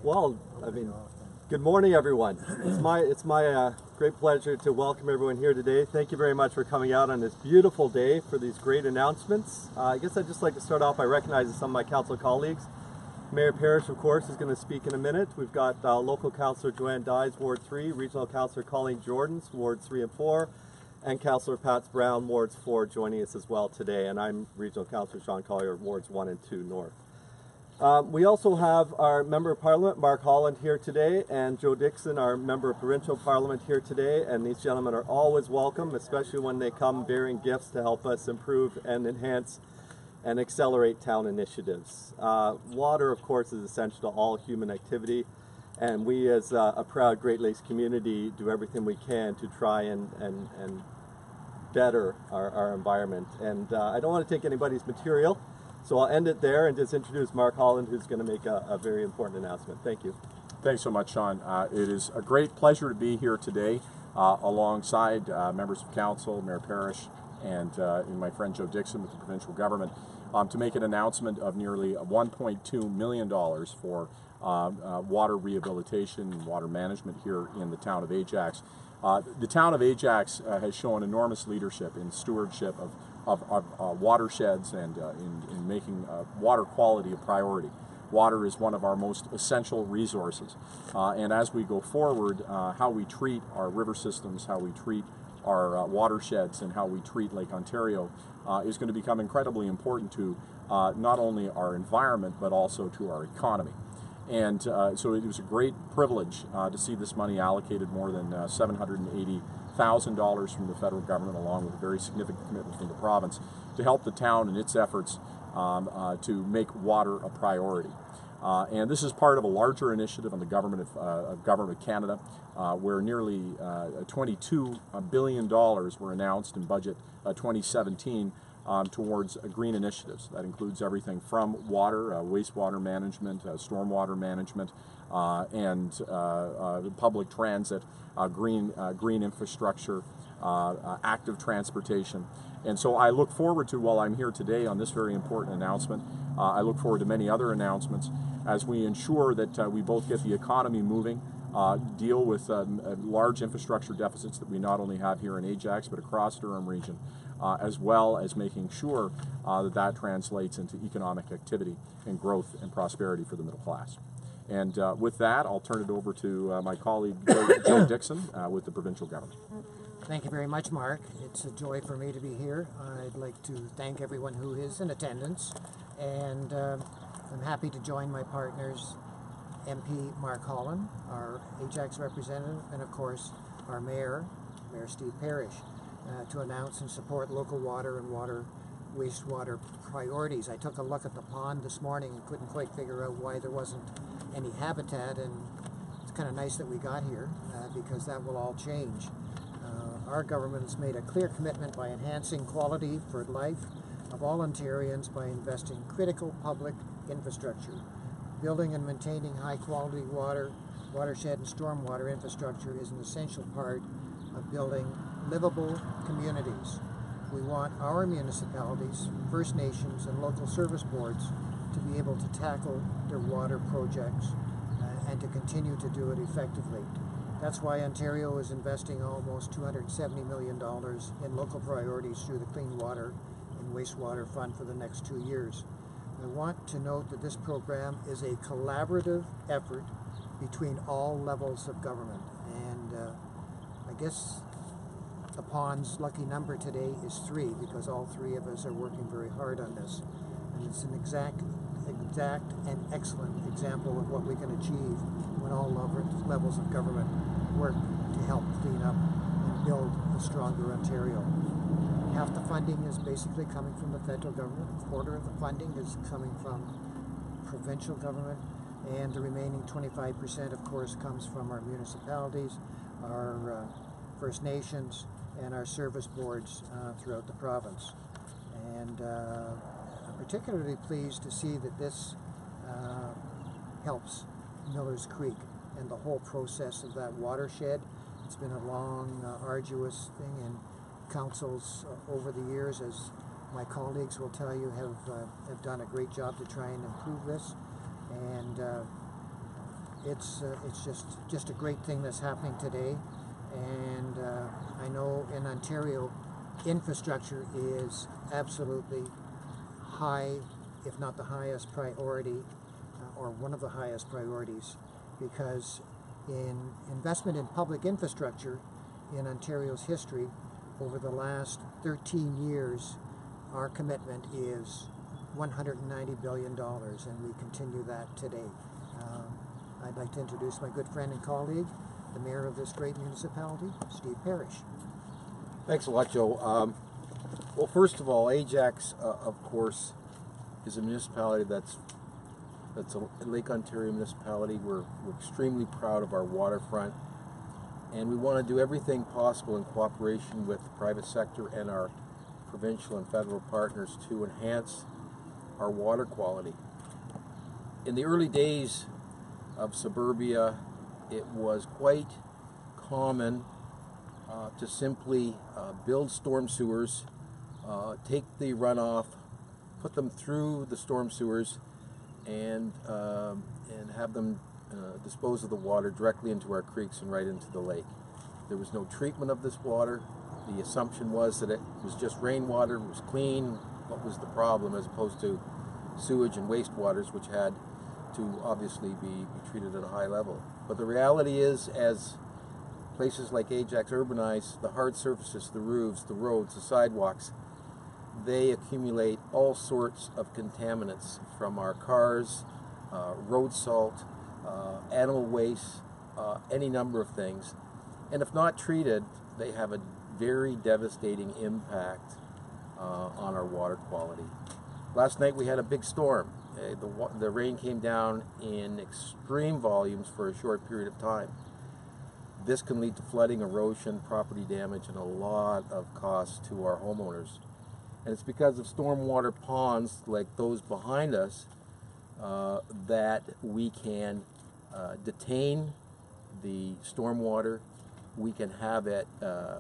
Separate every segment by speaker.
Speaker 1: Well, good morning, everyone. It's my great pleasure to welcome everyone here today. Thank you very much for coming out on this beautiful day for these great announcements. I guess I'd just like to start off by recognizing some of my council colleagues. Mayor Parrish, of course, is going to speak in a minute. We've got local councillor Joanne Dyes, Ward 3, regional councillor Colleen Jordans, Wards 3 and 4, and councillor Pat Brown, Wards 4, joining us as well today. And I'm regional councillor Sean Collier, Wards 1 and 2 North. We also have our Member of Parliament, Mark Holland, here today, and Joe Dixon, our Member of Provincial Parliament, here today. And these gentlemen are always welcome, especially when they come bearing gifts to help us improve and enhance and accelerate town initiatives. Water, of course, is essential to all human activity, and we as a proud Great Lakes community do everything we can to try and better our environment. And I don't want to take anybody's material, so I'll end it there and just introduce Mark Holland, who's going to make a very important announcement. Thank you.
Speaker 2: Thanks so much, Sean. It is a great pleasure to be here today alongside members of council, Mayor Parrish, and my friend Joe Dixon with the provincial government to make an announcement of nearly $1.2 million for water rehabilitation and water management here in the town of Ajax. The town of Ajax has shown enormous leadership in stewardship of watersheds and in making water quality a priority. Water is one of our most essential resources, and as we go forward, how we treat our river systems, how we treat our watersheds, and how we treat Lake Ontario is going to become incredibly important to not only our environment but also to our economy. And so it was a great privilege to see this money allocated, more than $780,000 from the federal government, along with a very significant commitment from the province, to help the town in its efforts to make water a priority. And this is part of a larger initiative on the Government of Canada, where nearly $22 billion were announced in budget 2017 towards green initiatives. That includes everything from water, wastewater management, stormwater management, and public transit, green infrastructure, active transportation. And so I look forward to, while I'm here today on this very important announcement, I look forward to many other announcements as we ensure that we both get the economy moving, deal with large infrastructure deficits that we not only have here in Ajax but across Durham region, as well as making sure that translates into economic activity and growth and prosperity for the middle class. And with that, I'll turn it over to my colleague Joe Dixon with the provincial government.
Speaker 3: Thank you very much, Mark. It's a joy for me to be here. I'd like to thank everyone who is in attendance, and I'm happy to join my partners, MP Mark Holland, our Ajax representative, and of course our Mayor Steve Parrish, to announce and support local water and wastewater priorities. I took a look at the pond this morning and couldn't quite figure out why there wasn't any habitat, and it's kind of nice that we got here because that will all change. Our government has made a clear commitment by enhancing quality for life of all Ontarians by investing critical public infrastructure. Building and maintaining high-quality watershed and stormwater infrastructure is an essential part of building livable communities. We want our municipalities, First Nations, and local service boards to be able to tackle their water projects and to continue to do it effectively. That's why Ontario is investing almost $270 million in local priorities through the Clean Water and Wastewater Fund for the next 2 years. I want to note that this program is a collaborative effort between all levels of government, and I guess the pond's lucky number today is 3, because all 3 of us are working very hard on this, and it's an exact and excellent example of what we can achieve when all levels of government work to help clean up and build a stronger Ontario. Half the funding is basically coming from the federal government, a quarter of the funding is coming from provincial government, and the remaining 25%, of course, comes from our municipalities, our First Nations, and our service boards throughout the province. And I'm particularly pleased to see that this helps Miller's Creek and the whole process of that watershed. It's been a long, arduous thing, and councils over the years, as my colleagues will tell you, have done a great job to try and improve this. And it's just a great thing that's happening today, and I know in Ontario, infrastructure is absolutely high, if not the highest priority, or one of the highest priorities, because in investment in public infrastructure in Ontario's history over the last 13 years, our commitment is $190 billion, and we continue that today. I'd like to introduce my good friend and colleague, the mayor of this great municipality, Steve Parrish.
Speaker 4: Thanks a lot, Joe. Well, first of all, Ajax, of course, is a municipality that's a Lake Ontario municipality. We're extremely proud of our waterfront, and we want to do everything possible in cooperation with the private sector and our provincial and federal partners to enhance our water quality. In the early days of suburbia, it was quite common to simply build storm sewers, take the runoff, put them through the storm sewers, and have them dispose of the water directly into our creeks and right into the lake. There was no treatment of this water. The assumption was that it was just rainwater, it was clean. What was the problem, as opposed to sewage and wastewaters, which had to obviously be treated at a high level. But the reality is, as places like Ajax urbanize, the hard surfaces, the roofs, the roads, the sidewalks, they accumulate all sorts of contaminants from our cars, road salt, animal waste, any number of things. And if not treated, they have a very devastating impact on our water quality. Last night we had a big storm. The rain came down in extreme volumes for a short period of time. This can lead to flooding, erosion, property damage, and a lot of costs to our homeowners. And it's because of stormwater ponds like those behind us that we can detain the stormwater. We can have it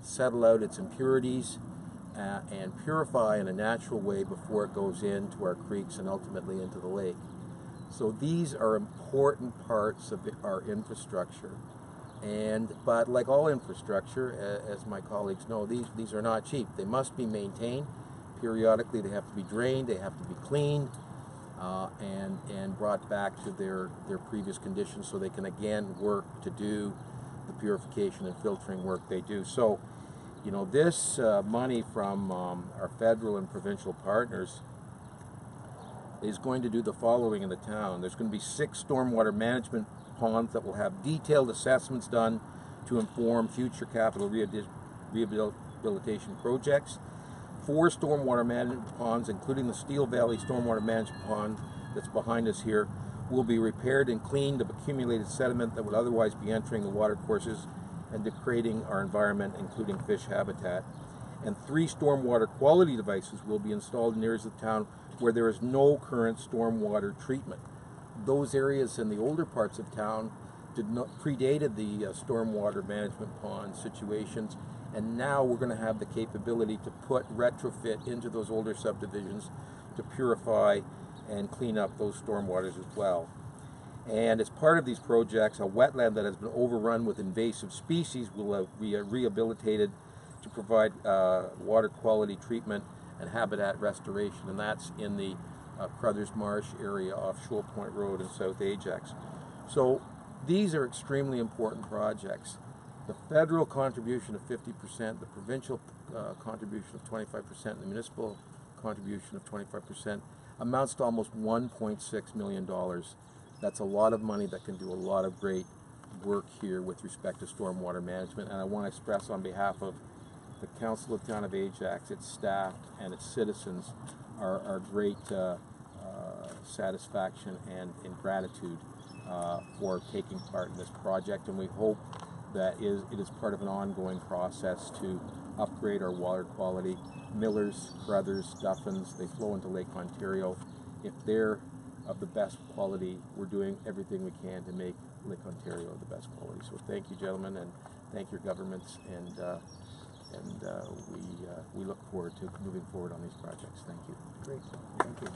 Speaker 4: settle out its impurities and purify in a natural way before it goes into our creeks and ultimately into the lake. So these are important parts of our infrastructure. But like all infrastructure, as my colleagues know, these are not cheap. They must be maintained periodically. They have to be drained, they have to be cleaned, and brought back to their previous conditions so they can again work to do the purification and filtering work they do. So, you know, this money from our federal and provincial partners is going to do the following in the town. There's going to be 6 stormwater management ponds that will have detailed assessments done to inform future capital rehabilitation projects. 4 stormwater management ponds, including the Steel Valley Stormwater Management Pond that's behind us here, will be repaired and cleaned of accumulated sediment that would otherwise be entering the water courses and degrading our environment, including fish habitat. And 3 stormwater quality devices will be installed in areas of town where there is no current stormwater treatment. Those areas in the older parts of town predated the stormwater management pond situations, and now we're going to have the capability to put retrofit into those older subdivisions to purify and clean up those stormwaters as well. And as part of these projects, a wetland that has been overrun with invasive species will be rehabilitated to provide water quality treatment and habitat restoration, and that's in the Crothers Marsh area off Shoal Point Road in South Ajax. So these are extremely important projects. The federal contribution of 50%, the provincial contribution of 25%, and the municipal contribution of 25% amounts to almost $1.6 million. That's a lot of money that can do a lot of great work here with respect to stormwater management. And I want to express on behalf of the Council of Town of Ajax, its staff, and its citizens our great satisfaction and gratitude for taking part in this project. And we hope that it is part of an ongoing process to upgrade our water quality. Millers, Crothers, Duffins, they flow into Lake Ontario. If they're of the best quality, we're doing everything we can to make Lake Ontario the best quality. So thank you, gentlemen, and thank your governments, and we look forward to moving forward on these projects. Thank you.
Speaker 3: Great. Thank you.